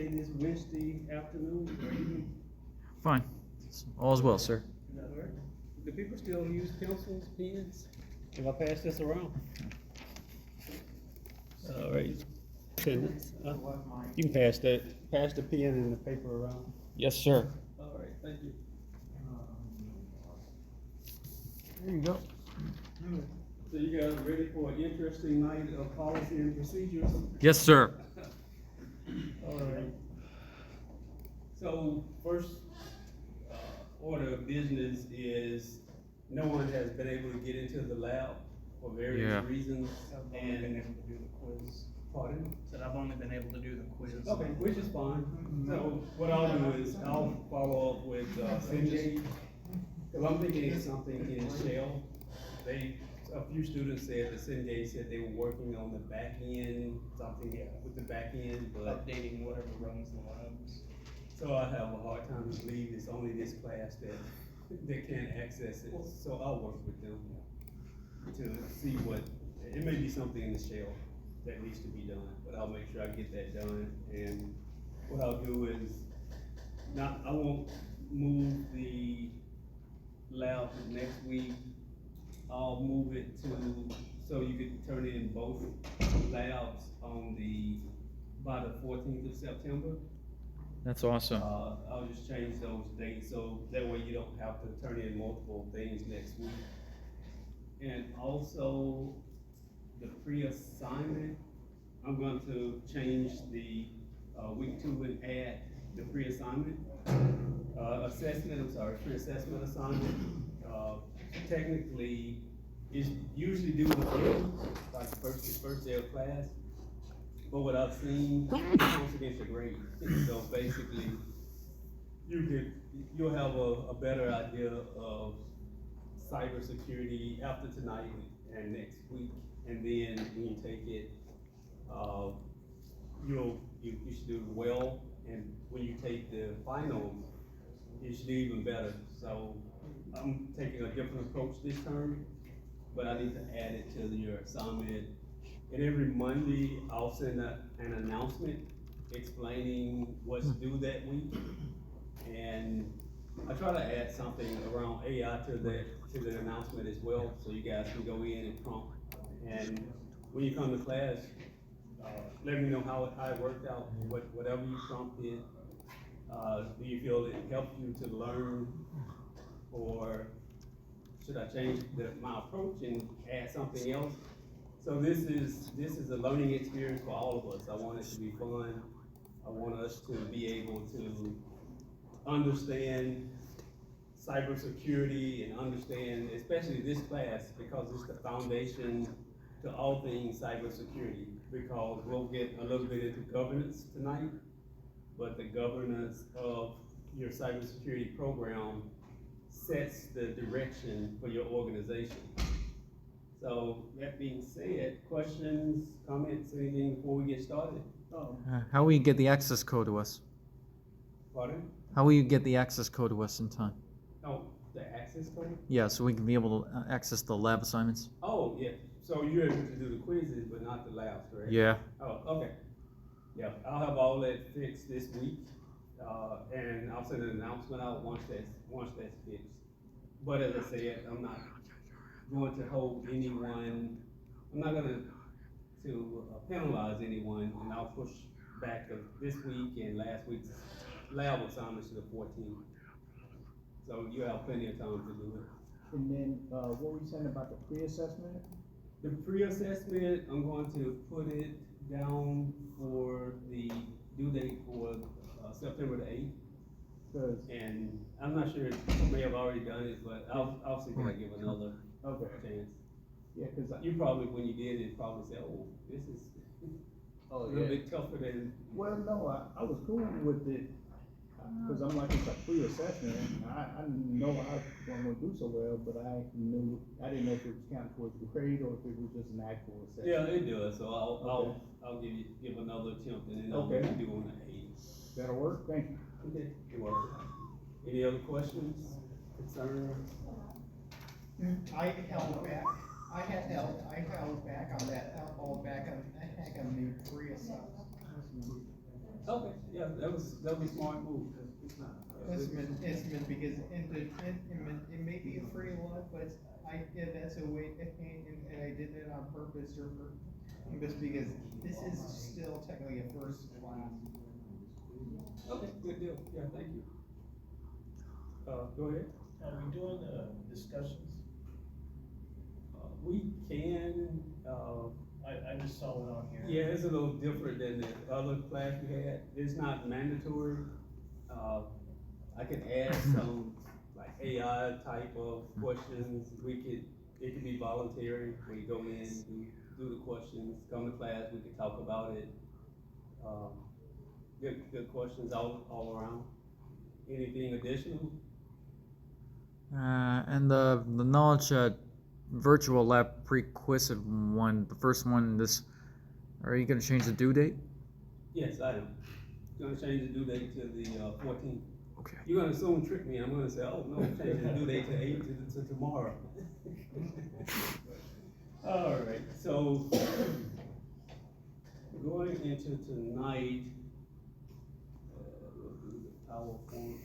okay this Wednesday afternoon or evening? Fine. All's well, sir. Is that all right? Do people still use pencils, pens? If I pass this around? All right. Attendance. You can pass the pen and the paper around. Yes, sir. All right, thank you. There you go. So you guys ready for an interesting night of policy and procedures? Yes, sir. All right. So first order of business is no one has been able to get into the lab for various reasons. I've only been able to do the quiz. Pardon? Said I've only been able to do the quiz. Okay, which is fine. So what I'll do is I'll follow up with Cindy, because I'm thinking it's something in Shell. A few students said that Cindy said they were working on the back end, something with the back end, but Updating whatever runs the labs. so I have a hard time to believe it's only this class that can't access it. So I'll work with them to see what, it may be something in the shell that needs to be done, but I'll make sure I get that done. And what I'll do is, I won't move the lab to next week. I'll move it to, so you could turn in both labs by the 14th of September. That's awesome. I'll just change those dates, so that way you don't have to turn in multiple things next week. And also, the pre-assignment, I'm going to change the week 2 and add the pre-assignment. Pre-assessment assignment. Technically, it's usually due in June, like the first day of class. But what I've seen, it counts against your grade. So basically, you'll have a better idea of cybersecurity after tonight and next week. And then when you take it, you should do well. And when you take the finals, you should do even better. So I'm taking a different approach this term, but I need to add it to your assignment. And every Monday, I'll send an announcement explaining what's due that week. And I try to add something around AI to the announcement as well, so you guys can go in and prompt. And when you come to class, let me know how it worked out, whatever you prompted. Do you feel it helped you to learn, or should I change my approach and add something else? So this is a learning experience for all of us. I want it to be fun. I want us to be able to understand cybersecurity and understand, especially this class, because it's the foundation to all things cybersecurity. Because we'll get a little bit into governance tonight, but the governance of your cybersecurity program sets the direction for your organization. So that being said, questions, comments, anything before we get started? How will you get the access code to us? Pardon? How will you get the access code to us in time? Oh, the access code? Yeah, so we can be able to access the lab assignments. Oh, yeah. So you're able to do the quizzes, but not the labs, correct? Yeah. Oh, okay. Yeah, I'll have all that fixed this week, and I'll send an announcement out once that's fixed. But as I said, I'm not going to hold anyone. I'm not going to penalize anyone, and I'll push back this week and last week's lab assignments to the 14th. So you have plenty of time to do it. And then, what were you saying about the pre-assessment? The pre-assessment, I'm going to put it down for the due date for September the 8th. And I'm not sure if you may have already done it, but I'll see if I give another chance. Yeah, cause You probably, when you did it, probably said, oh, this is a little bit tougher than. well, no, I was cool with it, cause I'm like, it's a pre-assessment, I know I wasn't gonna do so well, but I didn't know if it was counted towards the grade or if it was just an actual assessment. Yeah, it does, so I'll give another attempt and then I'll do on the 8th. That'll work, thank you. Okay, you're welcome. Any other questions, concerns? I held back on that, I held back on the pre-assessment. Okay, yeah, that was a smart move. It's not. Estimate, because it may be a free lot, but yeah, that's a way, and I did that on purpose, just because this is still technically a first class. Okay, good deal, yeah, thank you. Go ahead. Are we doing, discussions? We can, I just saw it on here. yeah, it's a little different than the other class we had. It's not mandatory. I can add some like AI type of questions. It could be voluntary. We go in, do the questions, come to class, we can talk about it. Good questions all around. Anything additional? And the knowledge virtual lab prerequisite one, the first one, are you gonna change the due date? Yes, I am. Gonna change the due date to the 14th. Okay. You're gonna assume trick me. I'm gonna say, oh no, change the due date to 8 to tomorrow. All right, so going into tonight, we'll do the PowerPoint.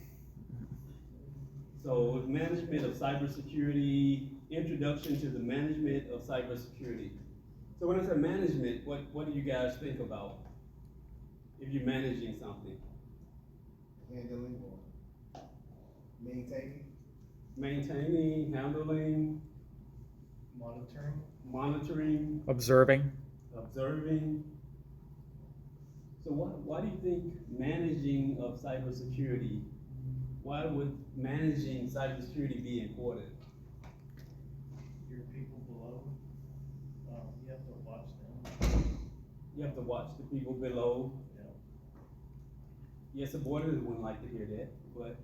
So management of cybersecurity, introduction to the management of cybersecurity. So when I say management, what do you guys think about if you're managing something? Handling or maintaining. Maintaining, handling, monitoring, Observing. observing. So why do you think managing of cybersecurity, why would managing cybersecurity be important? Your people below, you have to watch them. You have to watch the people below. Yeah. Yes, the boarders wouldn't like to hear that, but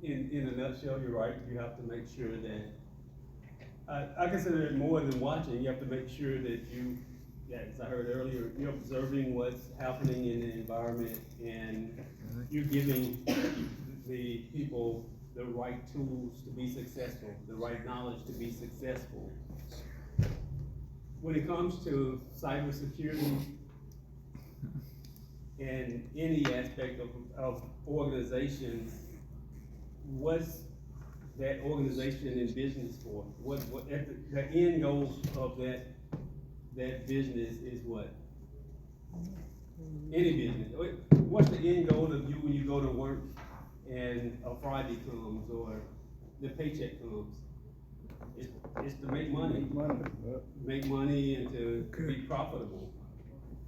in a nutshell, you're right. You have to make sure that, I consider it more than watching. You have to make sure that as I heard earlier, you're observing what's happening in the environment and you're giving the people the right tools to be successful, the right knowledge to be successful. When it comes to cybersecurity and any aspect of organization, what's that organization in business for? What the end goal of that business is what? Any business. What's the end goal of you when you go to work and a Friday comes or the paycheck comes? It's to make money. Make money and to be profitable.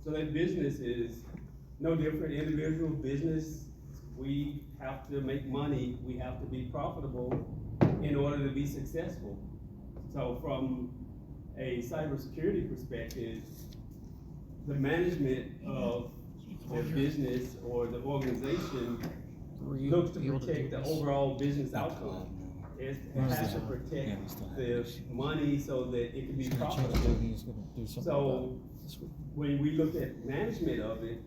So that business is no different. Individual business, we have to make money. We have to be profitable in order to be successful. So from a cybersecurity perspective, the management of the business or the organization looks to protect the overall business outcome. It has to protect the money so that it can be profitable. So when we look at management of it,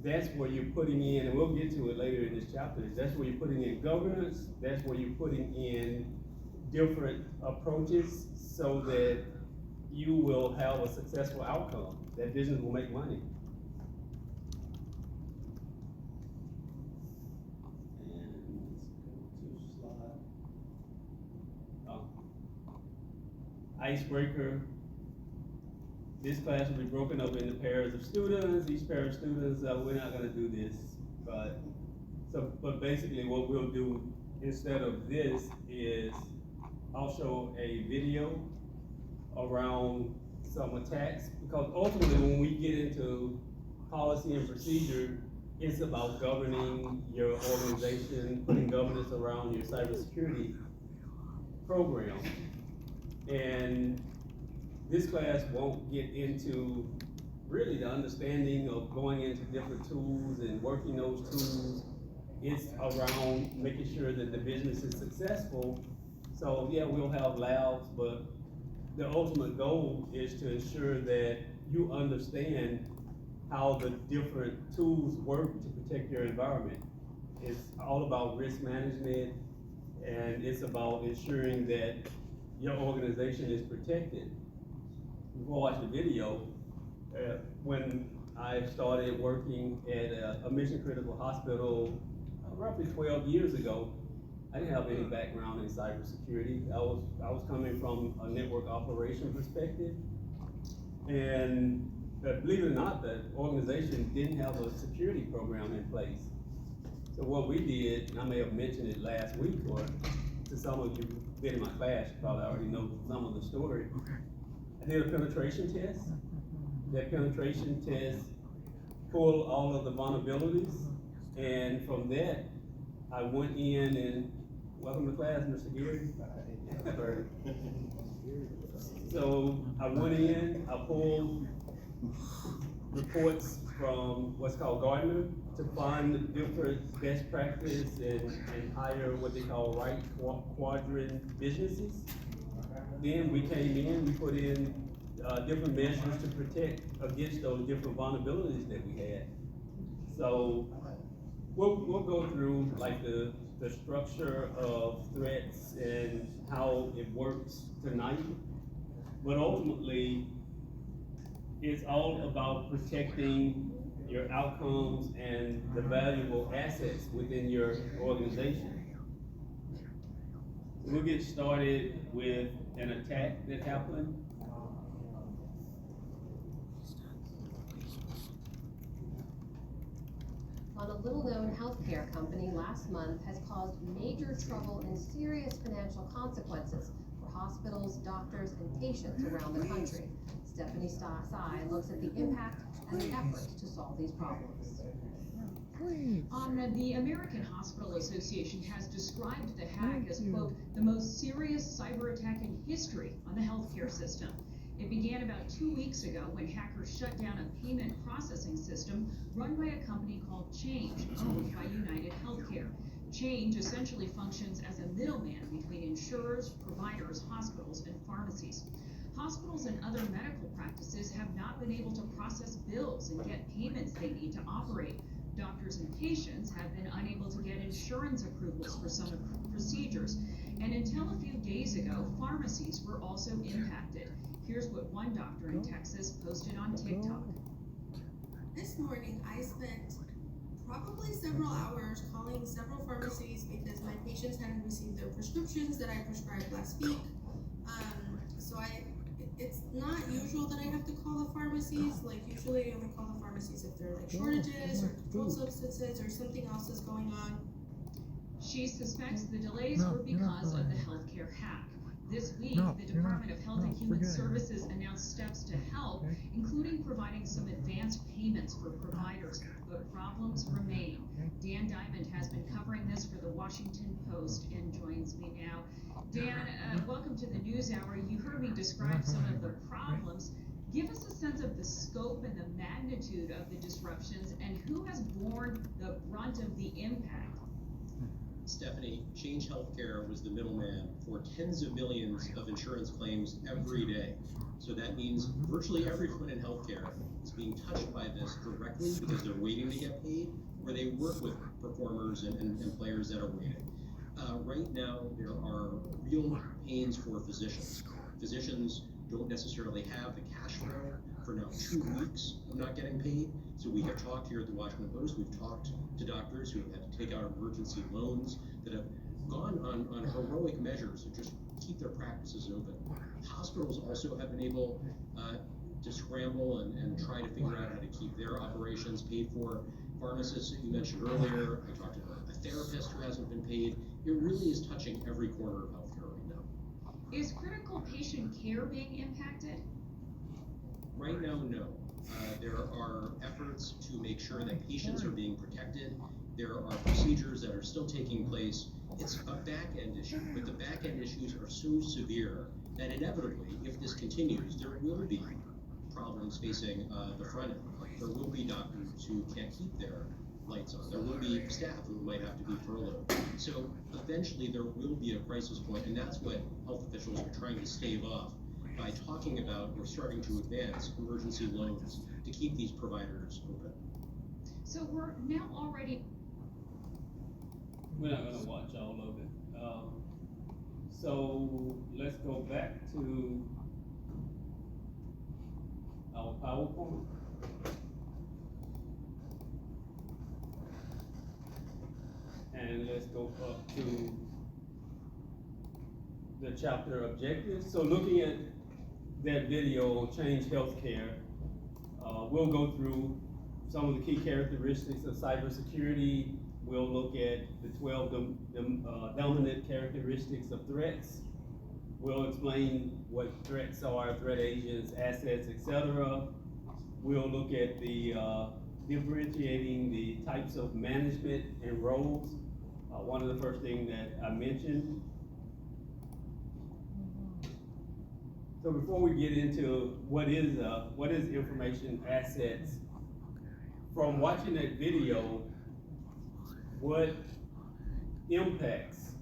that's where you're putting in, and we'll get to it later in this chapter, that's where you're putting in governance, that's where you're putting in different approaches so that you will have a successful outcome. That business will make money. Icebreaker. This class will be broken up into pairs of students. Each pair of students, we're not gonna do this, but basically what we'll do instead of this is I'll show a video around some attacks, because ultimately when we get into policy and procedure, it's about governing your organization, putting governance around your cybersecurity program. And this class won't get into really the understanding of going into different tools and working those tools. It's around making sure that the business is successful. So yeah, we'll have labs, but the ultimate goal is to ensure that you understand how the different tools work to protect your environment. It's all about risk management, and it's about ensuring that your organization is protected. Before I watch the video, when I started working at a mission critical hospital roughly 12 years ago. I didn't have any background in cybersecurity. I was coming from a network operation perspective. And believe it or not, the organization didn't have a security program in place. So what we did, and I may have mentioned it last week, or to some of you who've been in my class, you probably already know some of the story. I did a penetration test. That penetration test pulled all of the vulnerabilities, and from that, I went in and, welcome to class, Mr. Geary. So I went in, I pulled reports from what's called Gartner to find different best practice and hire what they call right quadrant businesses. Then we came in, we put in different measures to protect against those different vulnerabilities that we had. So we'll go through like the structure of threats and how it works tonight. But ultimately, it's all about protecting your outcomes and the valuable assets within your organization. We'll get started with an attack that happened. On a little-known healthcare company last month has caused major trouble and serious financial consequences for hospitals, doctors, and patients around the country. Stephanie Sy looks at the impact and the efforts to solve these problems. The American Hospital Association has described the hack as, quote, the most serious cyber attack in history on the healthcare system. It began about 2 weeks ago when hackers shut down a payment processing system run by a company called Change, owned by United Healthcare. Change essentially functions as a middleman between insurers, providers, hospitals, and pharmacies. Hospitals and other medical practices have not been able to process bills and get payments they need to operate. Doctors and patients have been unable to get insurance approvals for some procedures. And until a few days ago, pharmacies were also impacted. Here's what one doctor in Texas posted on TikTok. This morning, I spent probably several hours calling several pharmacies because my patients hadn't received their prescriptions that I prescribed last week. It's not usual that I have to call the pharmacies. Like, usually I only call the pharmacies if there are like shortages or controlled substances or something else is going on. She suspects the delays were because of the healthcare hack. This week, the Department of Health and Human Services announced steps to help, including providing some advanced payments for providers, but problems remain. Dan Diamond has been covering this for the Washington Post and joins me now. Dan, welcome to the NewsHour. You heard me describe some of the problems. Give us a sense of the scope and the magnitude of the disruptions and who has borne the brunt of the impact. Stephanie, Change Healthcare was the middleman for tens of millions of insurance claims every day. So that means virtually everyone in healthcare is being touched by this directly because they're waiting to get paid, or they work with performers and players that are waiting. Right now, there are real pains for physicians. Physicians don't necessarily have the cash flow for now 2 weeks of not getting paid. So we have talked here at the Washington Post, we've talked to doctors who have had to take out emergency loans that have gone on heroic measures to just keep their practices open. Hospitals also have been able to scramble and try to figure out how to keep their operations paid for. Pharmacists that you mentioned earlier, I talked to a therapist who hasn't been paid. It really is touching every corner of healthcare right now. Is critical patient care being impacted? Right now, no. There are efforts to make sure that patients are being protected. There are procedures that are still taking place. It's a back-end issue, but the back-end issues are so severe that inevitably, if this continues, there will be problems facing the front end. There will be doctors who can't keep their lights on. There will be staff who might have to be furloughed. So eventually there will be a crisis point, and that's what health officials are trying to stave off by talking about or starting to advance emergency loans to keep these providers open. So we're now already... We're not gonna watch all of it. So let's go back to our PowerPoint. And let's go up to the chapter objectives. So looking at that video on Change Healthcare, we'll go through some of the key characteristics of cybersecurity. We'll look at the 12 dominant characteristics of threats. We'll explain what threats are, threat agents, assets, etc. We'll look at the differentiating the types of management and roles. One of the first things that I mentioned. So before we get into what is information assets, from watching that video, what impacts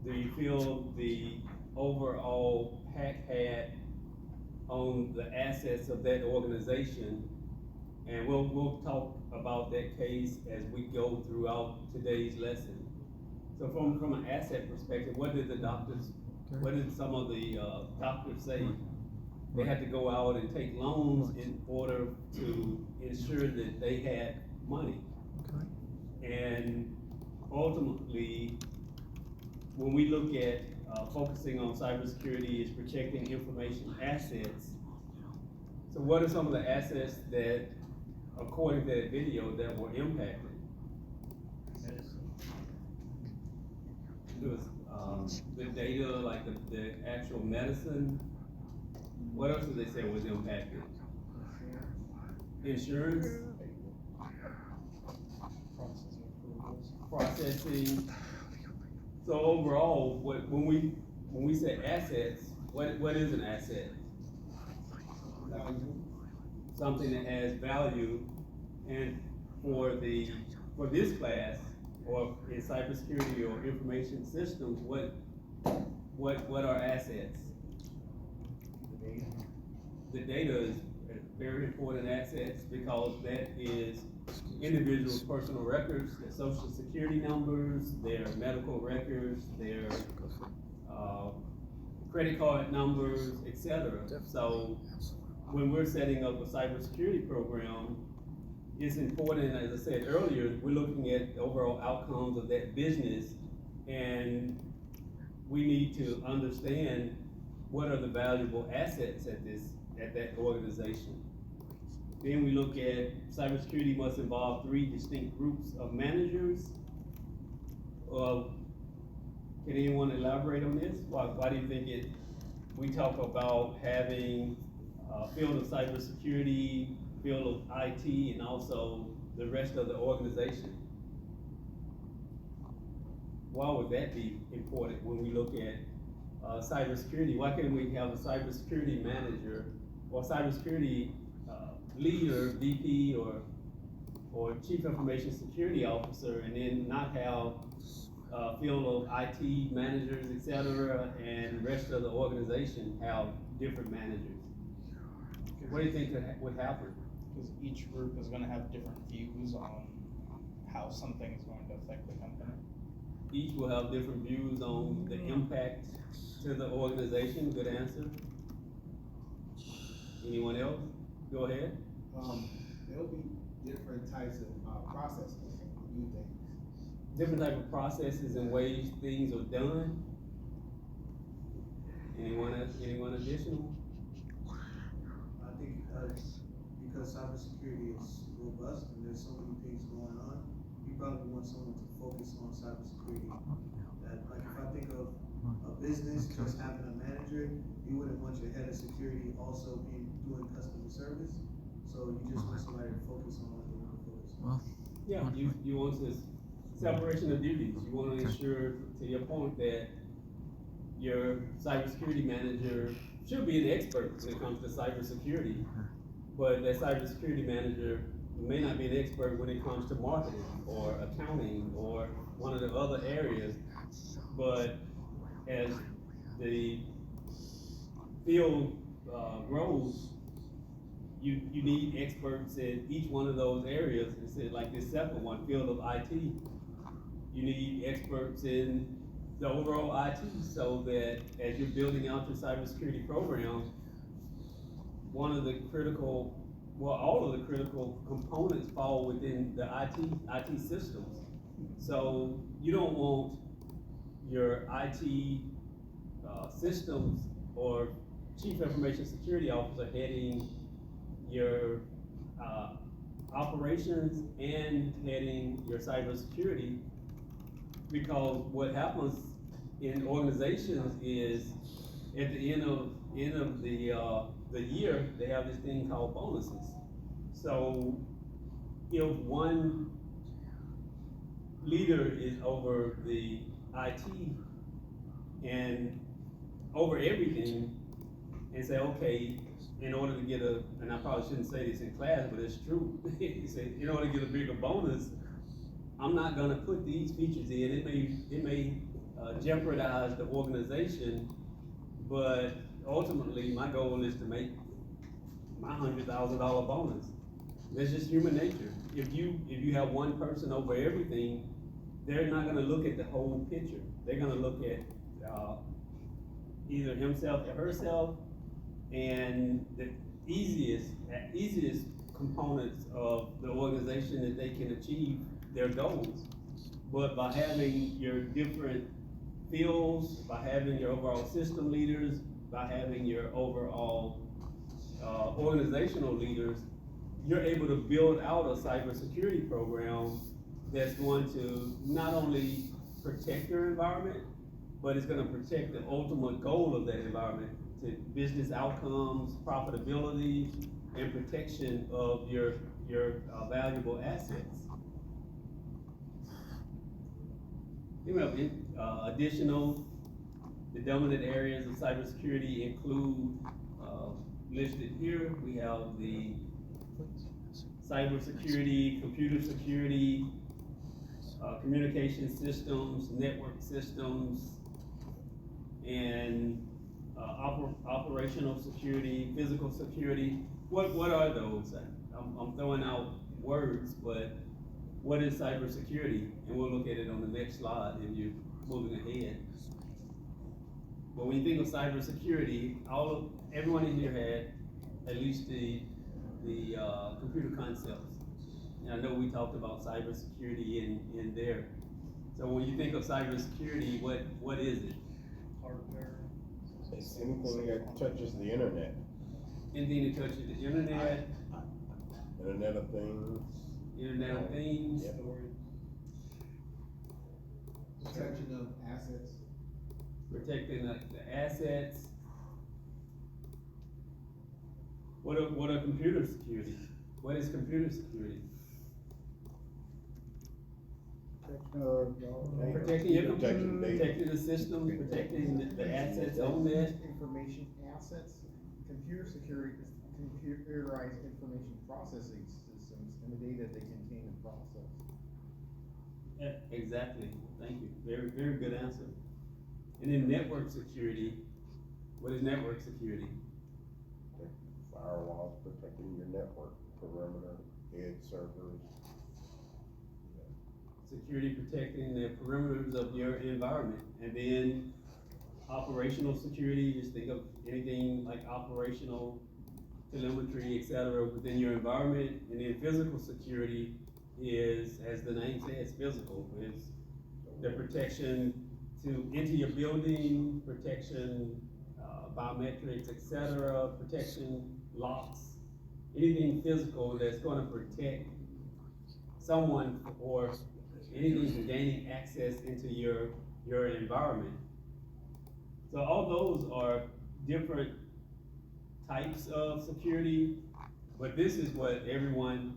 do you feel the overall hack had on the assets of that organization? And we'll talk about that case as we go throughout today's lesson. So from an asset perspective, what did some of the doctors say? They had to go out and take loans in order to ensure that they had money. And ultimately, when we look at focusing on cybersecurity is protecting information assets. So what are some of the assets that, according to that video, that were impacted? It was the data, like the actual medicine. What else did they say was impacted? Insurance? Processing. So overall, when we say assets, what is an asset? Something that has value. And for this class, or in cybersecurity or information systems, what are assets? The data is very important assets because that is individuals' personal records, their social security numbers, their medical records, their credit card numbers, etc. So when we're setting up a cybersecurity program, it's important, as I said earlier, we're looking at the overall outcomes of that business, and we need to understand what are the valuable assets at that organization. Then we look at cybersecurity must involve 3 distinct groups of managers. Can anyone elaborate on this? Why do you think we talk about having field of cybersecurity, field of IT, and also the rest of the organization? Why would that be important when we look at cybersecurity? Why can't we have a cybersecurity manager or cybersecurity leader, VP, or Chief Information Security Officer, and then not have field of IT managers, etc., and the rest of the organization have different managers? What do you think would happen? Because each group is gonna have different views on how something is going to affect the company. Each will have different views on the impact to the organization. Good answer. Anyone else? Go ahead. There'll be different types of processes to do things. Different type of processes and ways things are done. Anyone else? Anyone additional? I think because cybersecurity is robust and there's so many things going on, you probably want someone to focus on cybersecurity. That, like, if I think of a business just having a manager, you wouldn't want your head of security also doing customer service. So you just want somebody to focus on what they want to focus on. Yeah, you want this separation of duties. You want to ensure, to your point, that your cybersecurity manager should be an expert when it comes to cybersecurity, but that cybersecurity manager may not be an expert when it comes to marketing or accounting or one of the other areas. But as the field grows, you need experts in each one of those areas. It's like this second one, field of IT. You need experts in the overall IT, so that as you're building out your cybersecurity program, all of the critical components fall within the IT systems. So you don't want your IT systems or chief information security officer heading your operations and heading your cybersecurity, because what happens in organizations is at the end of the year, they have this thing called bonuses. So if one leader is over the IT and over everything, and say, okay, in order to get and I probably shouldn't say this in class, but it's true. He said, in order to get a bigger bonus, I'm not gonna put these features in. It may jeopardize the organization, but ultimately, my goal is to make my $100,000 bonus. That's just human nature. If you have one person over everything, they're not gonna look at the whole picture. They're gonna look at either himself or herself, and the easiest components of the organization that they can achieve their goals. But by having your different fields, by having your overall system leaders, by having your overall organizational leaders, you're able to build out a cybersecurity program that's going to not only protect your environment, but it's gonna protect the ultimate goal of that environment, to business outcomes, profitability, and protection of your valuable assets. You know, additional, the dominant areas of cybersecurity include, listed here, we have the cybersecurity, computer security, communication systems, network systems, and operational security, physical security. What are those? I'm throwing out words, but what is cybersecurity? And we'll look at it on the next slide if you're moving ahead. But when you think of cybersecurity, everyone in here had at least the computer concepts. And I know we talked about cybersecurity in there. So when you think of cybersecurity, what is it? Hardware. It's anything that touches the internet. Anything that touches the internet, Internet of Things. Internet of Things. Yep. Protection of assets. Protecting the assets. What are computer security? What is computer security? Protecting your computer, protecting the systems, protecting the assets on that. Information assets. Computer security is computerized information processing systems and the data they contain and process. Yeah, exactly. Thank you. Very, very good answer. And then network security. What is network security? Firewalls protecting your network, perimeter, edge servers. Security protecting the perimeters of your environment. And then operational security, just think of anything like operational telemetry, etc., within your environment. And then physical security is, as the name says, physical. It's the protection into your building, protection, biometrics, etc., protection, locks, anything physical that's going to protect someone or anything from gaining access into your environment. So all those are different types of security, but this is what everyone,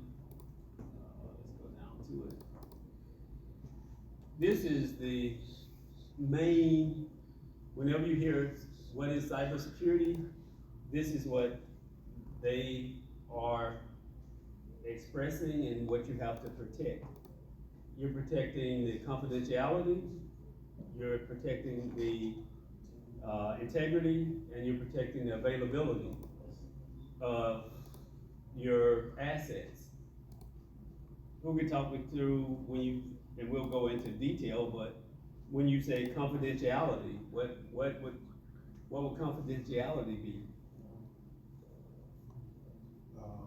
let's go down to it. This is the main, whenever you hear what is cybersecurity, this is what they are expressing and what you have to protect. You're protecting the confidentiality, you're protecting the integrity, and you're protecting the availability of your assets. We'll be talking through and we'll go into detail, but when you say confidentiality, what would confidentiality be?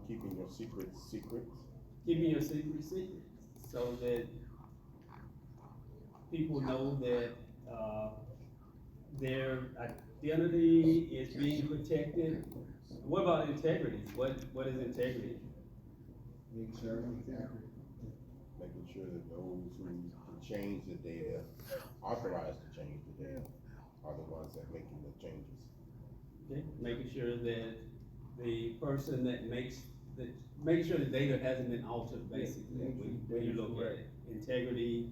Keeping your secrets secret. Keeping your secret secret, so that people know that, their identity is being protected. What about integrity? What is integrity? Making sure everything's accurate. Making sure that those who can change the data, authorized to change the data, are the ones that making the changes. Okay, making sure that the person that making sure the data hasn't been altered, basically, when you look at it. Integrity,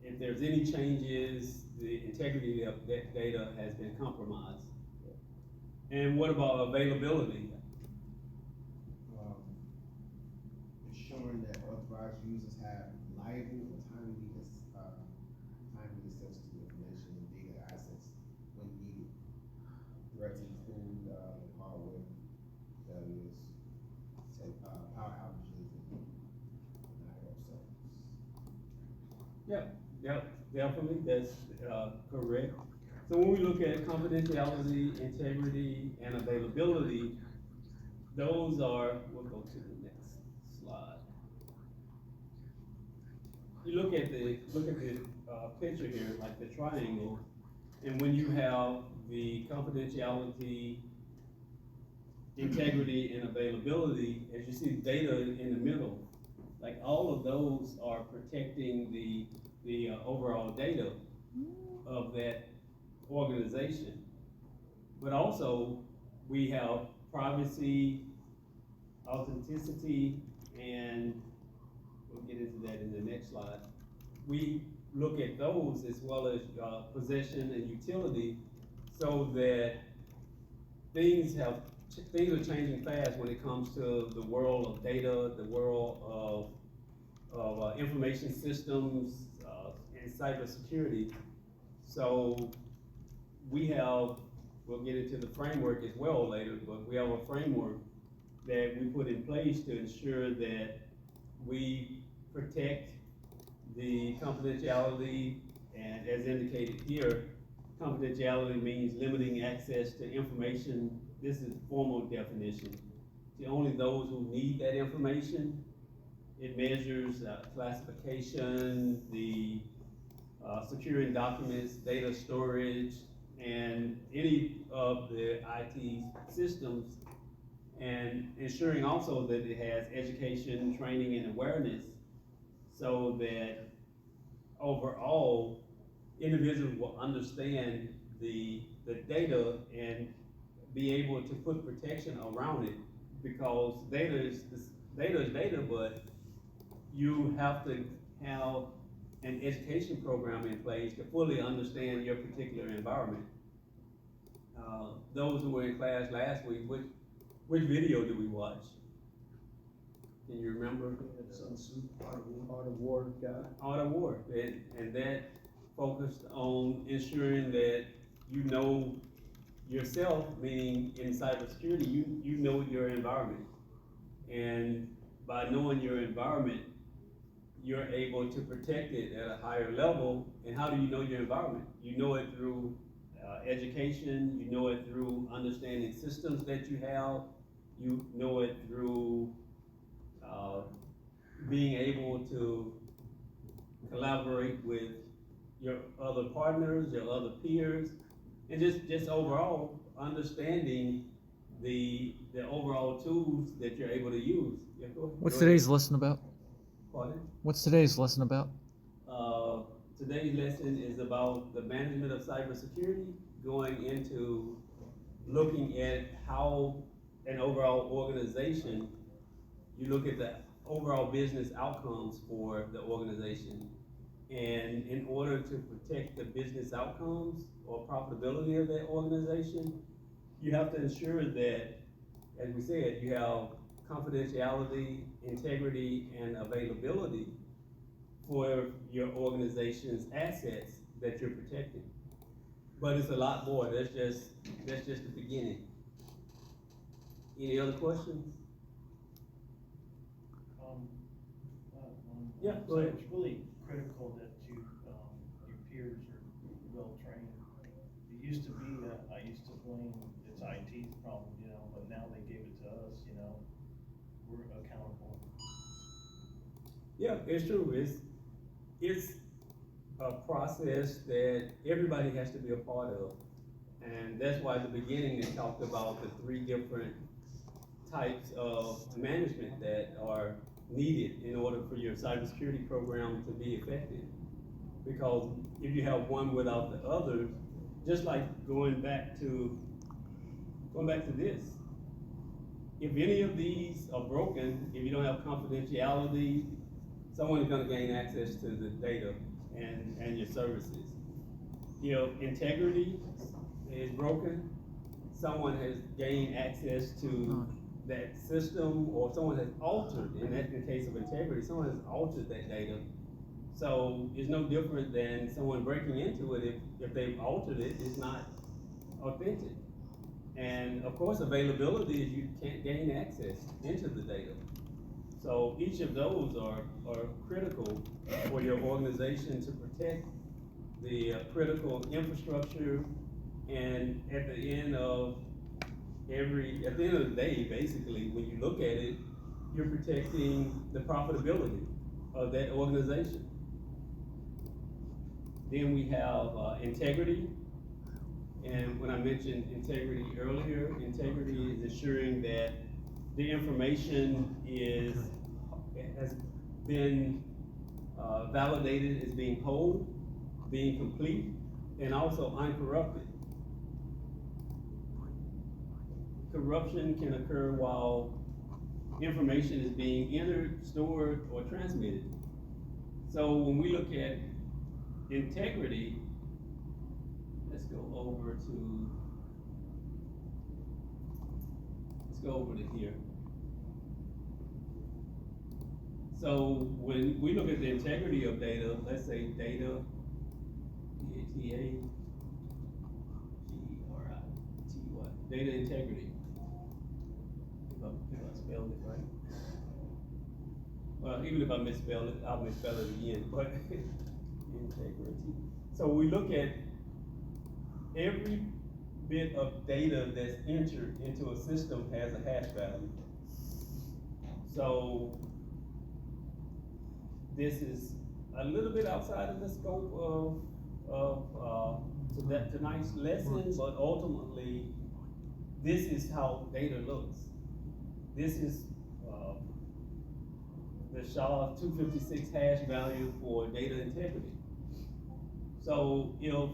if there's any changes, the integrity of that data has been compromised. And what about availability? Ensuring that authorized users have reliable and timely access to information and data assets when needed. Threats include hardware failures, power outages, and lack of service. Yep, definitely, that's, correct. So when we look at confidentiality, integrity, and availability, those are, we'll go to the next slide. You look at the picture here, like the triangle, and when you have the confidentiality, integrity, and availability, as you see data in the middle, like all of those are protecting the overall data of that organization. But also, we have privacy, authenticity, and we'll get into that in the next slide. We look at those as well as possession and utility, so that things are changing fast when it comes to the world of data, the world of information systems, and cybersecurity. So we'll get into the framework as well later, but we have a framework that we put in place to ensure that we protect the confidentiality, and as indicated here, confidentiality means limiting access to information. This is formal definition. To only those who need that information. It measures classification, the securing documents, data storage, and any of the IT systems, and ensuring also that it has education, training, and awareness, so that overall individuals will understand the data and be able to put protection around it, because data is data, but you have to have an education program in place to fully understand your particular environment. Those who were in class last week, which video did we watch? Can you remember? Art of War guy. Art of War, and that focused on ensuring that you know yourself, meaning in cybersecurity, you know your environment. And by knowing your environment, you're able to protect it at a higher level. And how do you know your environment? You know it through education, you know it through understanding systems that you have, you know it through being able to collaborate with your other partners, your other peers, and just overall understanding the overall tools that you're able to use. Yeah, What's today's lesson about? Pardon? What's today's lesson about? Today's lesson is about the management of cybersecurity, going into looking at how an overall organization, you look at the overall business outcomes for the organization. And in order to protect the business outcomes or profitability of that organization, you have to ensure that, as we said, you have confidentiality, integrity, and availability for your organization's assets that you're protecting. But it's a lot more. That's just the beginning. Any other questions? Yeah, go So ahead. it's really critical that your peers are well trained. It used to be that I used to blame it's IT's problem, but now they gave it to us, we're accountable. Yeah, it's true. It's a process that everybody has to be a part of. And that's why at the beginning it talked about the 3 different types of management that are needed in order for your cybersecurity program to be effective. Because if you have one without the other, just like going back to this, if any of these are broken, if you don't have confidentiality, someone is gonna gain access to the data and your services. If integrity is broken, someone has gained access to that system, or someone has altered, in the case of integrity, someone has altered that data. So it's no different than someone breaking into it. If they've altered it, it's not authentic. And of course, availability is you can't gain access into the data. So each of those are critical for your organization to protect the critical infrastructure. And at the end of the day, basically, when you look at it, you're protecting the profitability of that organization. Then we have integrity. And when I mentioned integrity earlier, integrity is ensuring that the information has been validated as being whole, being complete, and also uncorrupted. Corruption can occur while information is being entered, stored, or transmitted. So when we look at integrity, let's go over to here. So when we look at the integrity of data, let's say data, D-A-T-A-G-E-R-I-T-Y, data integrity. If I spelled it right. Well, even if I misspell it, I'll misspell it again, but integrity. So we look at every bit of data that's entered into a system has a hash value. So this is a little bit outside of the scope of tonight's lesson, but ultimately, this is how data looks. This is the SHA-256 hash value for data integrity. So if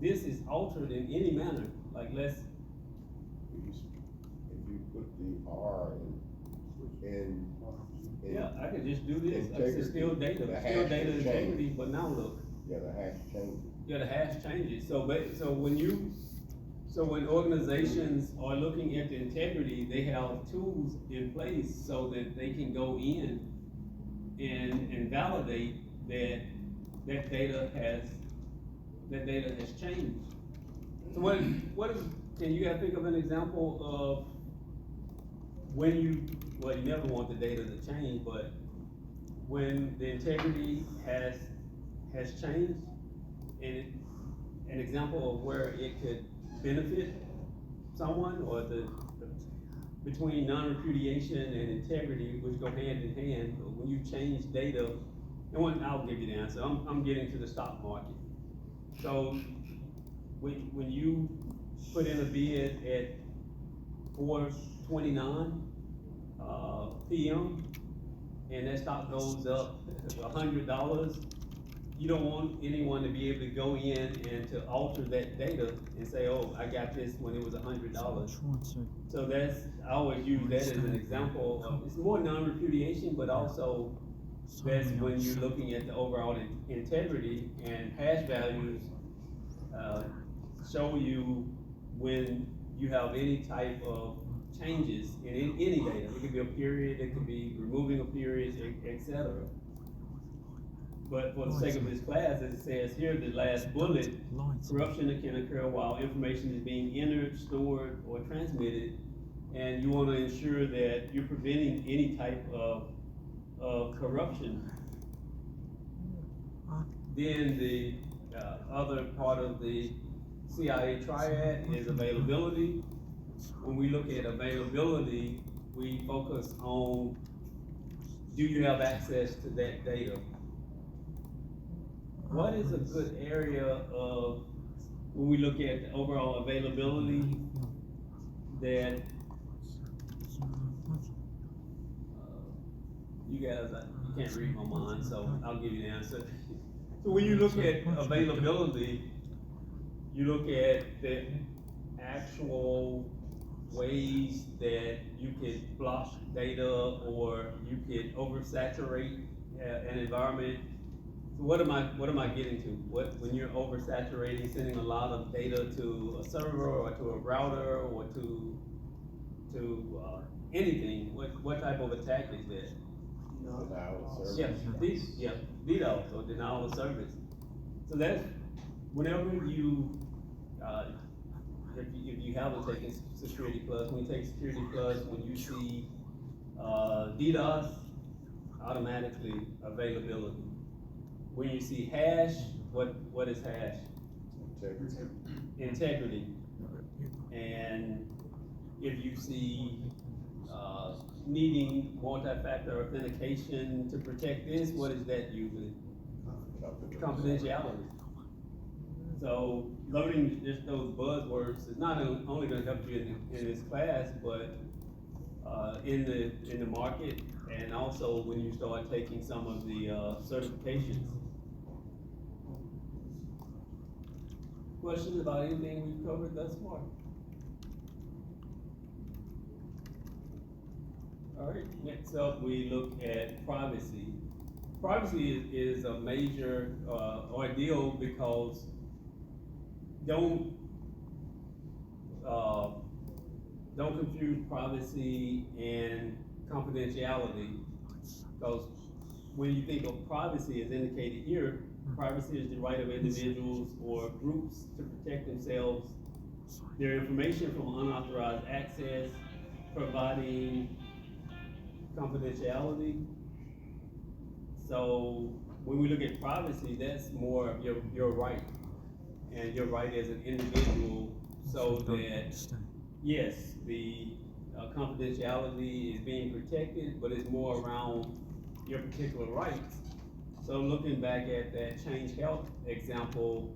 this is altered in any manner, like if you put the R in yeah, I could just do this. It's still data, still data integrity, but now look. Yeah, the hash changes. Yeah, the hash changes. So when organizations are looking at the integrity, they have tools in place so that they can go in and validate that data has changed. So can you guys think of an example of when you never want the data to change, but when the integrity has changed, and an example of where it could benefit someone, or between non-repudiation and integrity, which go hand in hand, but when you change data, I'll give you the answer. I'm getting to the stock market. So when you put in a bid at 4:29 p.m. and that stock goes up $100, you don't want anyone to be able to go in and to alter that data and say, oh, I got this when it was $100. So I always use that as an example of, it's more non-repudiation, but also that's when you're looking at the overall integrity, and hash values show you when you have any type of changes in any data. It could be a period, it could be removing a period, etc. But for the sake of this class, as it says here, the last bullet, corruption can occur while information is being entered, stored, or transmitted, and you want to ensure that you're preventing any type of corruption. Then the other part of the CIA triad is availability. When we look at availability, we focus on, do you have access to that data? what is a good area of, when we look at the overall availability, that you guys, you can't read my mind, so I'll give you the answer. So when you look at availability, you look at the actual ways that you could block data or you could oversaturate an environment. So what am I getting to? When you're oversaturating, sending a lot of data to a server or to a router or to anything, what type of attack is that? Denial of service. DDoS, or denial of service. So that's, whenever you, if you haven't taken Security Plus, when you take Security Plus, when you see, DDoS, automatically availability. When you see hash, what is hash? Integrity. And if you see, needing multi-factor authentication to protect this, what is that usually? Confidentiality. So learning just those buzzwords is not only going to help you in this class, but in the market, and also when you start taking some of the certifications. Questions about anything we've covered thus far? All right, next up we look at privacy. Privacy is a major ordeal because don't confuse privacy and confidentiality, because when you think of privacy as indicated here, privacy is the right of individuals or groups to protect themselves, their information from unauthorized access, providing confidentiality. So when we look at privacy, that's more of your right, and your right as an individual, so that yes, the confidentiality is being protected, but it's more around your particular rights. So looking back at that Change Health example,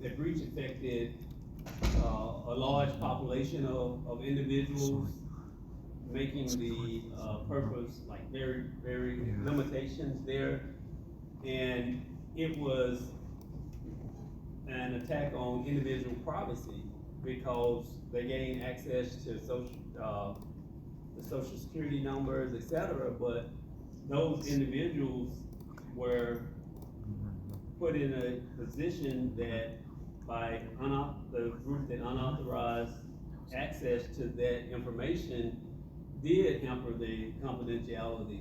the breach affected a large population of individuals, making the purpose like very, very limitations there. And it was an attack on individual privacy because they gained access to the social security numbers, etc. But those individuals were put in a position that by the group that unauthorized access to that information did hamper the confidentiality.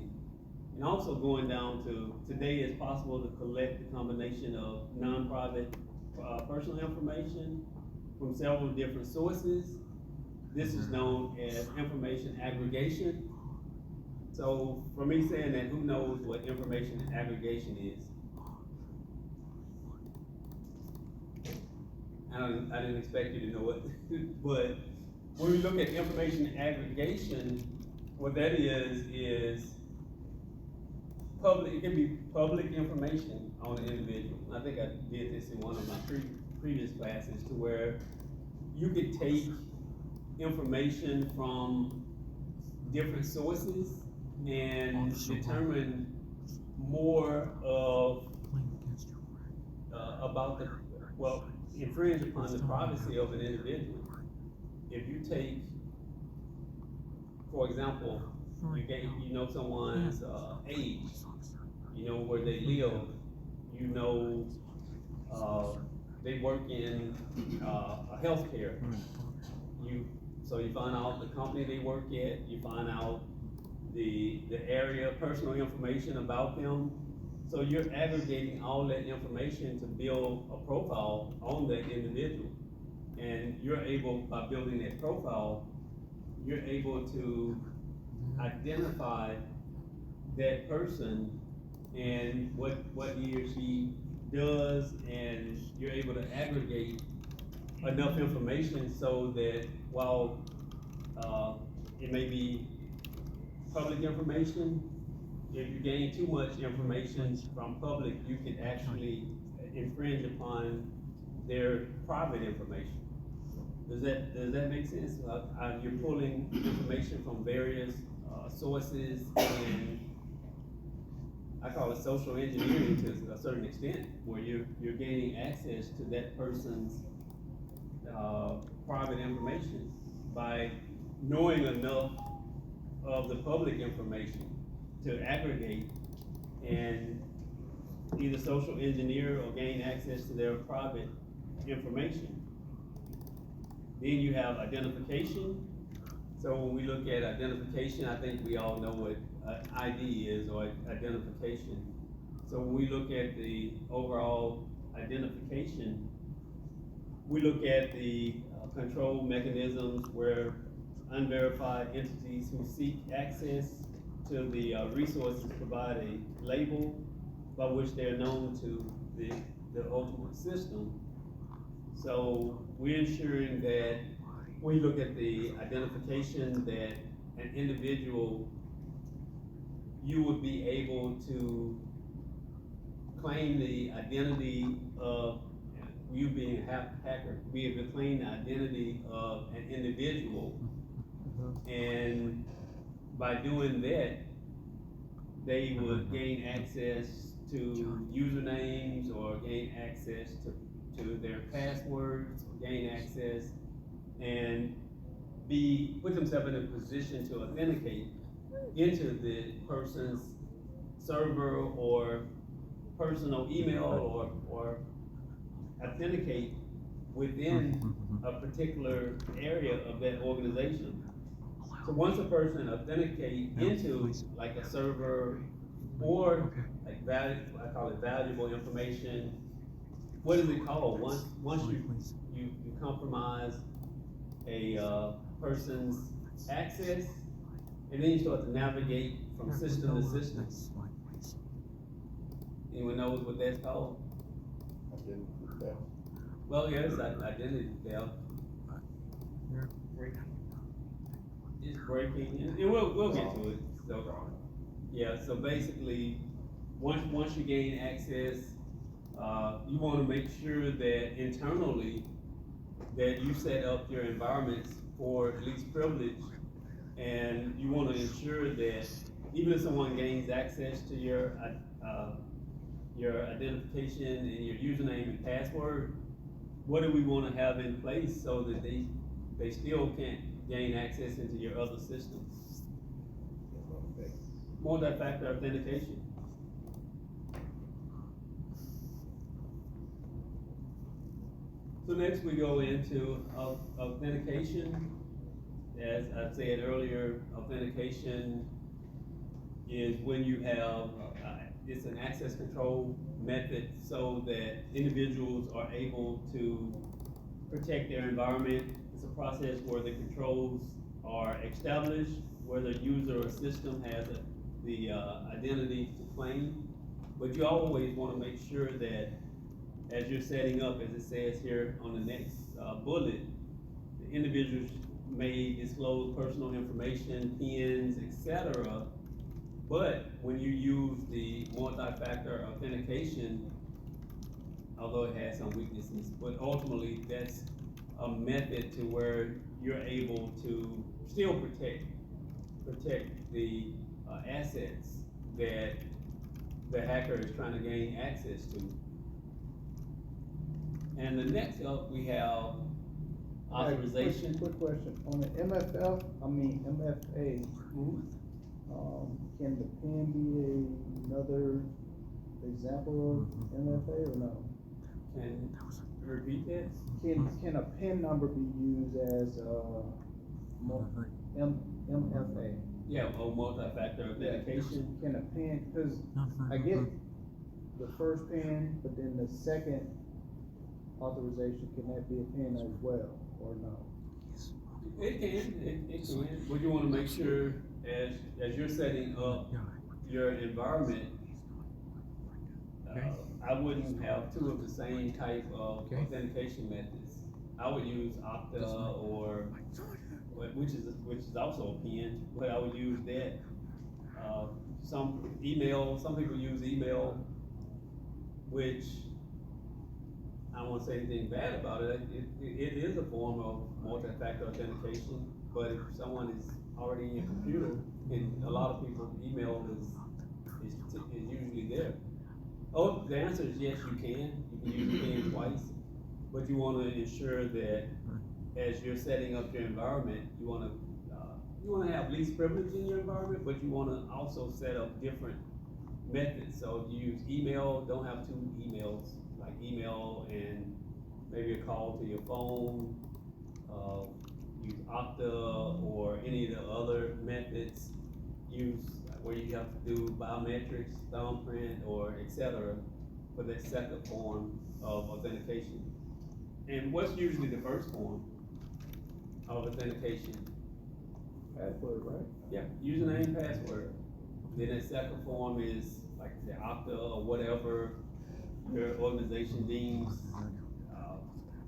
And also going down to today, it's possible to collect a combination of non-private personal information from several different sources. This is known as information aggregation. So for me saying that, who knows what information aggregation is? I didn't expect you to know it, but when we look at information aggregation, what that is public. It can be public information on an individual. I think I did this in one of my previous classes, to where you could take information from different sources and determine more of about the, well, infringe upon the privacy of an individual. If you take, for example, you know someone's age, you know where they live, you know they work in a healthcare. So you find out the company they work at, you find out the area, personal information about them. So you're aggregating all that information to build a profile on that individual. And you're able, by building that profile, you're able to identify that person and what he or she does, and you're able to aggregate enough information so that while it may be public information, if you gain too much information from public, you can actually, infringe upon their private information. Does that make sense? You're pulling information from various sources, and I call it social engineering to a certain extent, where you're gaining access to that person's private information by knowing enough of the public information to aggregate and either social engineer or gain access to their private information. Then you have identification. So when we look at identification, I think we all know what ID is, or identification. So when we look at the overall identification, we look at the control mechanisms where unverified entities who seek access to the resources provide a label by which they are known to the ultimate system. So we're ensuring that we look at the identification that an individual, you would be able to claim the identity of, you being a hacker, be able to claim the identity of an individual. And by doing that, they would gain access to usernames, or gain access to their passwords, or gain access and put themselves in a position to authenticate into the person's server or personal email, or authenticate within a particular area of that organization. So once a person authenticates into like a server, or like I call it valuable information. What is it called? Once you compromise a person's access, and then you start to navigate from system to system. Anyone knows what that's called? Identity theft. Well, yeah, it's identity theft. It's breaking, and we'll get to it. So, yeah, so basically, once you gain access, you want to make sure that internally that you set up your environments for least privilege, and you want to ensure that even if someone gains access to your identification and your username and password, what do we want to have in place so that they still can't gain access into your other systems? Multi-factor authentication. So next we go into authentication. As I said earlier, authentication is when you have, it's an access control method so that individuals are able to protect their environment. It's a process where the controls are established, where the user or system has the identity to claim. But you always want to make sure that as you're setting up, as it says here on the next bullet, the individuals may disclose personal information, PINs, etc. But when you use the multi-factor authentication, although it has some weaknesses, but ultimately that's a method to where you're able to still protect the assets that the hacker is trying to gain access to. And the next up, we have authorization. Quick question, on the MFA, can the PIN be another example of MFA or no? Can you repeat that? Can a PIN number be used as MFA? Yeah, or multi-factor authentication. Can a PIN, because I get the first PIN, but then the second authorization, can that be a PIN as well, or no? It can, but you want to make sure as you're setting up your environment, I wouldn't have two of the same type of authentication methods. I would use Okta or which is also a PIN, but I would use that. Some people use email, which I don't wanna say anything bad about it, it is a form of multi-factor authentication, but if someone is already in your computer, and a lot of people's email is usually there. Oh, the answer is yes, you can use the PIN twice, but you wanna ensure that as you're setting up your environment, you wanna have least privilege in your environment, but you wanna also set up different methods. So if you use email, don't have two emails, like email and maybe a call to your phone, use Okta or any of the other methods, use where you have to do biometrics, thumbprint, or etc. for that second form of authentication. And what's usually the first form of authentication? Password, right? Yeah, username, password. Then that second form is like the Okta or whatever your organization deems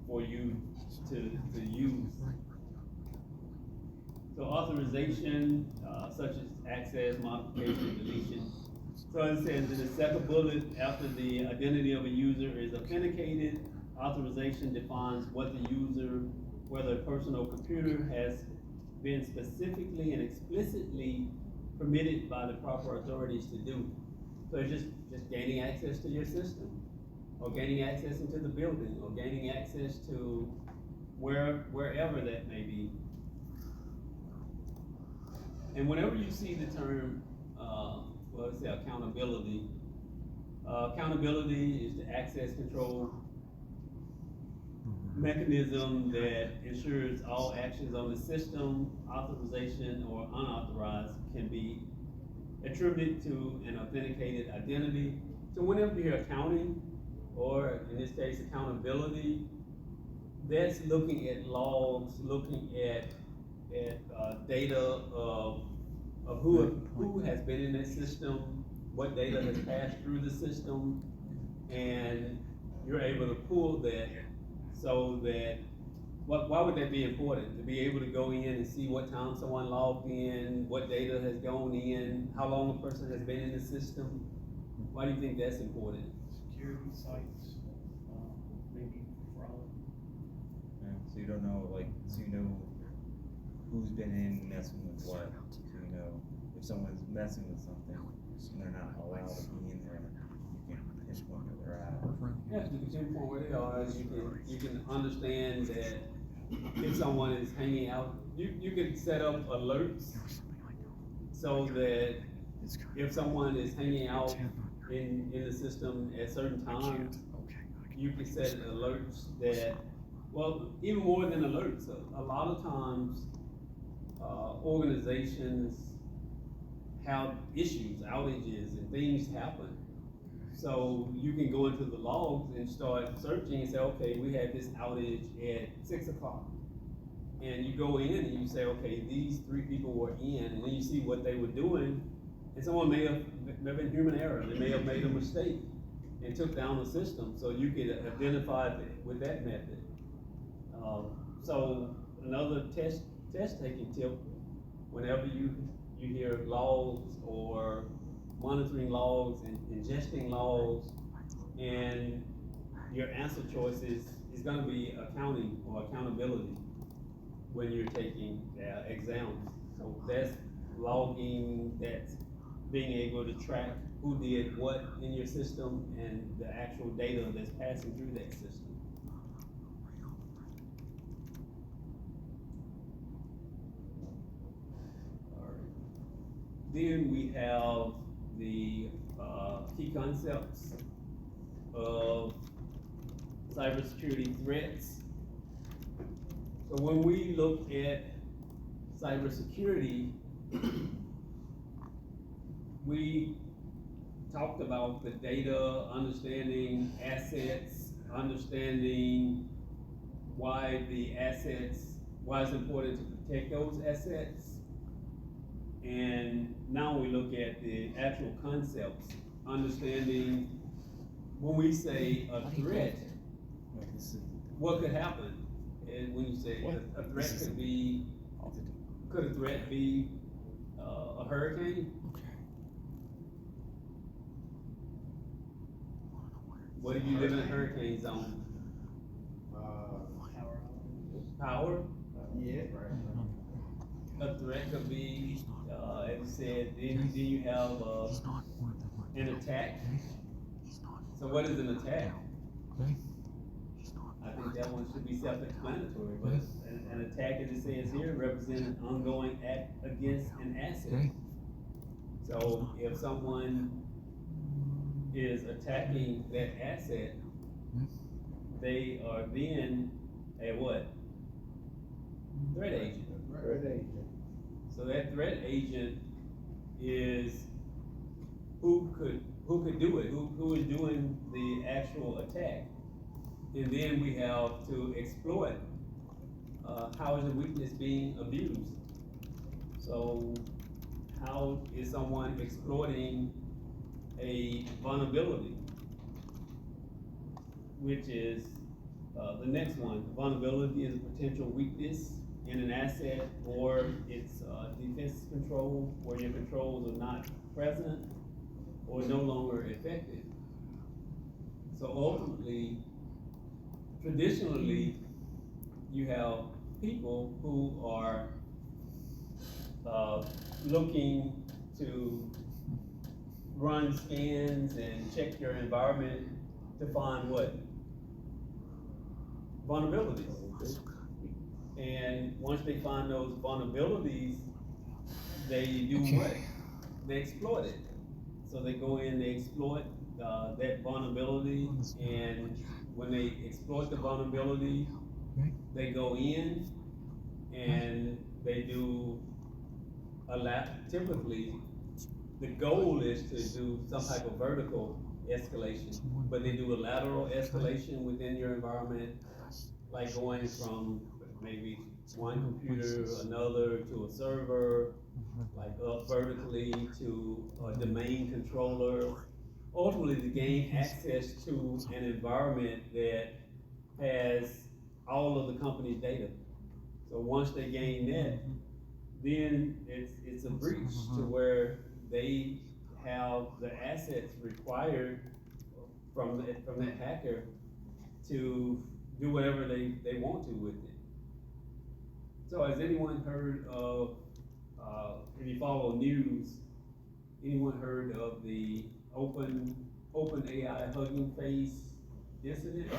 for you to use. So authorization, such as access, modification, deletion. So it says in the second bullet, after the identity of a user is authenticated, authorization defines what the user, whether a person or computer, has been specifically and explicitly permitted by the proper authorities to do. So it's just gaining access to your system, or gaining access into the building, or gaining access to wherever that may be. And whenever you see the term, let's say accountability, accountability is the access control mechanism that ensures all actions on the system, authorization or unauthorized, can be attributed to an authenticated identity. So whenever you hear accounting, or in this case accountability, that's looking at logs, looking at data of who has been in that system, what data has passed through the system, and you're able to pull that. So that, why would that be important? To be able to go in and see what time someone logged in, what data has gone in, how long a person has been in the system? Why do you think that's important? Security sites, maybe fraud. Yeah, so you don't know, so you know who's been in messing with what. So you know if someone's messing with something and they're not allowed to be in there, you can pinpoint where they're at. Yeah, you can pinpoint where they are. You can understand that if someone is hanging out, you can set up alerts so that if someone is hanging out in the system at certain times, you can set alerts that, well, even more than alerts, a lot of times organizations have issues, outages, and things happen. So you can go into the logs and start searching and say, okay, we had this outage at 6 o'clock. And you go in and you say, okay, these 3 people were in, and then you see what they were doing, and someone may have been human error. They may have made a mistake and took down the system, so you could identify it with that method. So another test taking tip, whenever you hear logs or monitoring logs and ingesting logs, and your answer choice is gonna be accounting or accountability when you're taking exams. So that's logging, that's being able to track who did what in your system and the actual data that's passing through that system. Then we have the key concepts of cybersecurity threats. So when we look at cybersecurity, we talked about the data, understanding assets, understanding why it's important to protect those assets. And now we look at the actual concepts, understanding when we say a threat, what could happen? And when you say a threat could a threat be a hurricane? What if you live in a hurricane zone? power. Yeah. A threat could be, as you said, then you have, an attack. So what is an attack? I think that one should be self-explanatory, but an attack, as it says here, represents an ongoing act against an asset. So if someone is attacking that asset, they are then a what? Threat agent. Threat agent. So that threat agent is who could do it, who is doing the actual attack. And then we have to exploit, how is the weakness being abused? So how is someone exploiting a vulnerability? Which is, the next one. Vulnerability is a potential weakness in an asset or its defense control, where your controls are not present or no longer effective. So ultimately, traditionally, you have people who are looking to run scans and check your environment to find what? Vulnerabilities. And once they find those vulnerabilities, they do what? They exploit it. So they go in, they exploit that vulnerability, and when they exploit the vulnerability, they go in and they do typically, the goal is to do some type of vertical escalation, but they do a lateral escalation within your environment, like going from maybe one computer, another, to a server, like up vertically to a domain controller, ultimately to gain access to an environment that has all of the company's data. So once they gain that, then it's a breach to where they have the assets required from that hacker to do whatever they want to with it. So has anyone heard of, if you follow news, anyone heard of the OpenAI Hugging Face incident?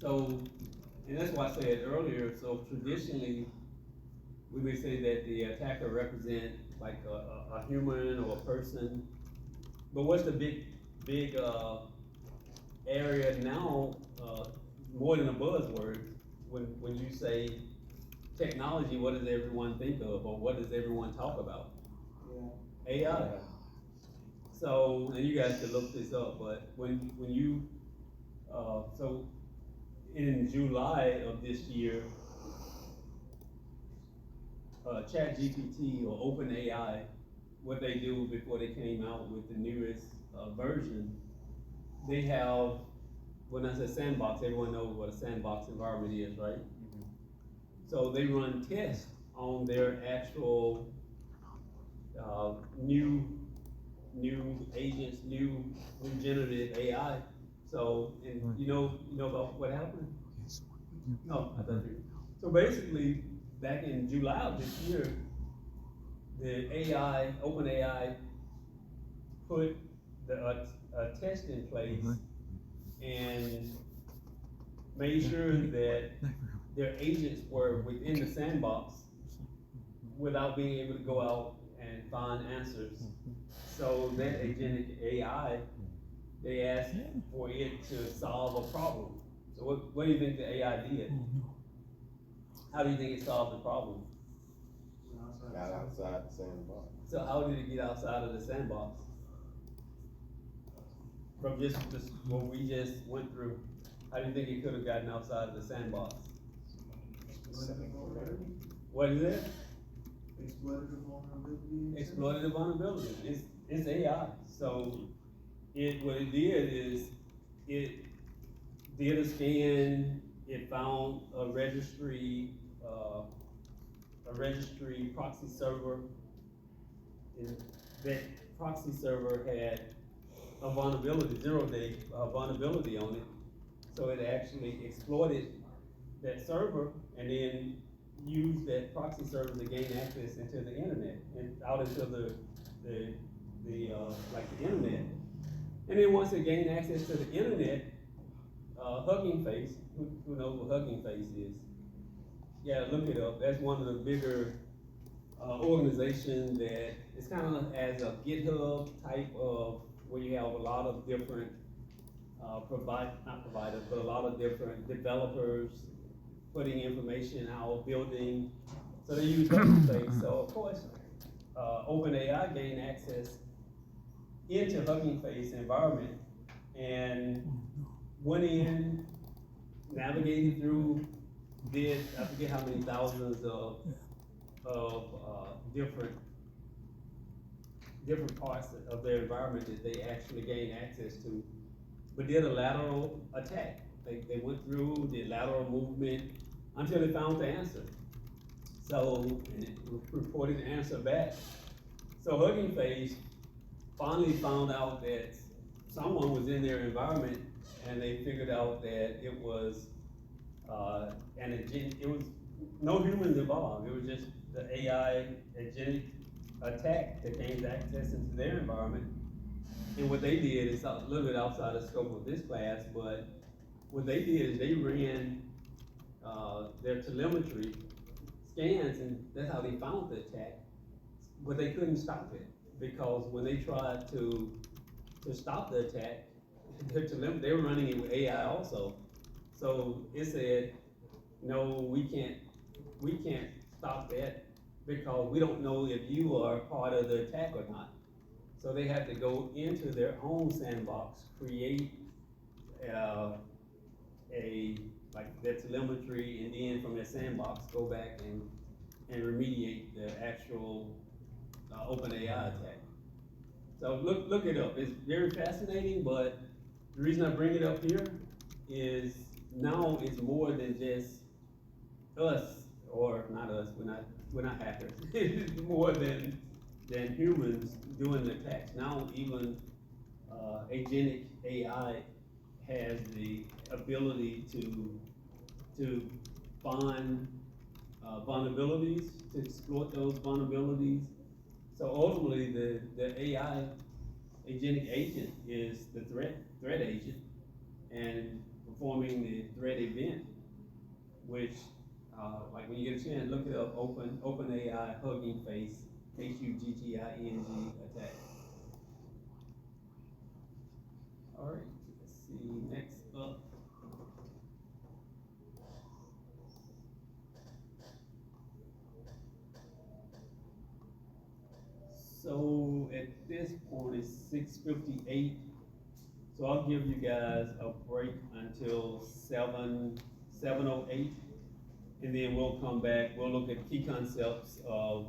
So, and that's why I said earlier, so traditionally, we may say that the attacker represent like a human or a person, but what's the big area now, more than a buzzword, when you say technology, what does everyone think of, or what does everyone talk about? Yeah. AI. So, and you guys can look this up, but when you, so in July of this year, ChatGPT or OpenAI, what they do before they came out with the newest version, they have, when I say sandbox, everyone knows what a sandbox environment is, right? Mm-hmm. So they run tests on their actual new agents, new generative AI. So, and you know about what happened? No, I thought you. So basically, back in July of this year, the OpenAI put a test in place and made sure that their agents were within the sandbox without being able to go out and find answers. So that agentic AI, they asked for it to solve a problem. So what do you think the AI did? How do you think it solved the problem? Got outside the sandbox. So how did it get outside of the sandbox? From just what we just went through, how do you think it could have gotten outside of the sandbox? What is it? Exploited the vulnerability. Exploited the vulnerability. It's AI. So what it did is it did a scan. It found a registry proxy server. And that proxy server had a vulnerability, 0-day vulnerability on it. So it actually exploited that server and then used that proxy server to gain access into the internet and out into the internet. And then once it gained access to the internet, Hugging Face, who knows what Hugging Face is? Yeah, look it up. That's one of the bigger organizations that it's kind of as a GitHub type of where you have a lot of different not providers, but a lot of different developers putting information out, building. So they use Hugging Face. So of course, OpenAI gained access into Hugging Face environment and went in, navigated through, did I forget how many thousands of different parts of their environment that they actually gained access to, but did a lateral attack. They went through, did lateral movement until they found the answer. So, and it reported the answer back. So Hugging Face finally found out that someone was in their environment and they figured out that it was it was no humans involved. It was just the AI agentic attack that gained access into their environment. And what they did is a little bit outside the scope of this class, but what they did is they ran their telemetry scans, and that's how they found the attack. But they couldn't stop it because when they tried to stop the attack, they were running it with AI also. So it said, no, we can't stop that because we don't know if you are part of the attack or not. So they had to go into their own sandbox, create their telemetry, and then from their sandbox go back and remediate the actual OpenAI attack. So look it up. It's very fascinating, but the reason I bring it up here is now it's more than just us, or not us, we're not hackers. It's more than humans doing the attacks. Now even agentic AI has the ability to find vulnerabilities, to exploit those vulnerabilities. So ultimately, the AI agentic agent is the threat agent, and performing the threat event, which, like when you get a chance, look it up. OpenAI Hugging Face, HUGGING attack. All right, let's see. Next up. So at this point it's 6:58. So I'll give you guys a break until 7:08, and then we'll come back. We'll look at key concepts of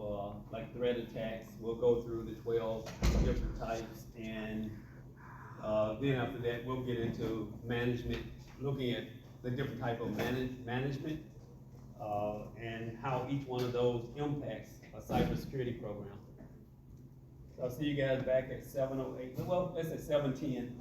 like threat attacks. We'll go through the 12 different types, and then after that we'll get into management, looking at the different type of management and how each one of those impacts a cybersecurity program. So I'll see you guys back at 7:08. Well, let's say 7:10.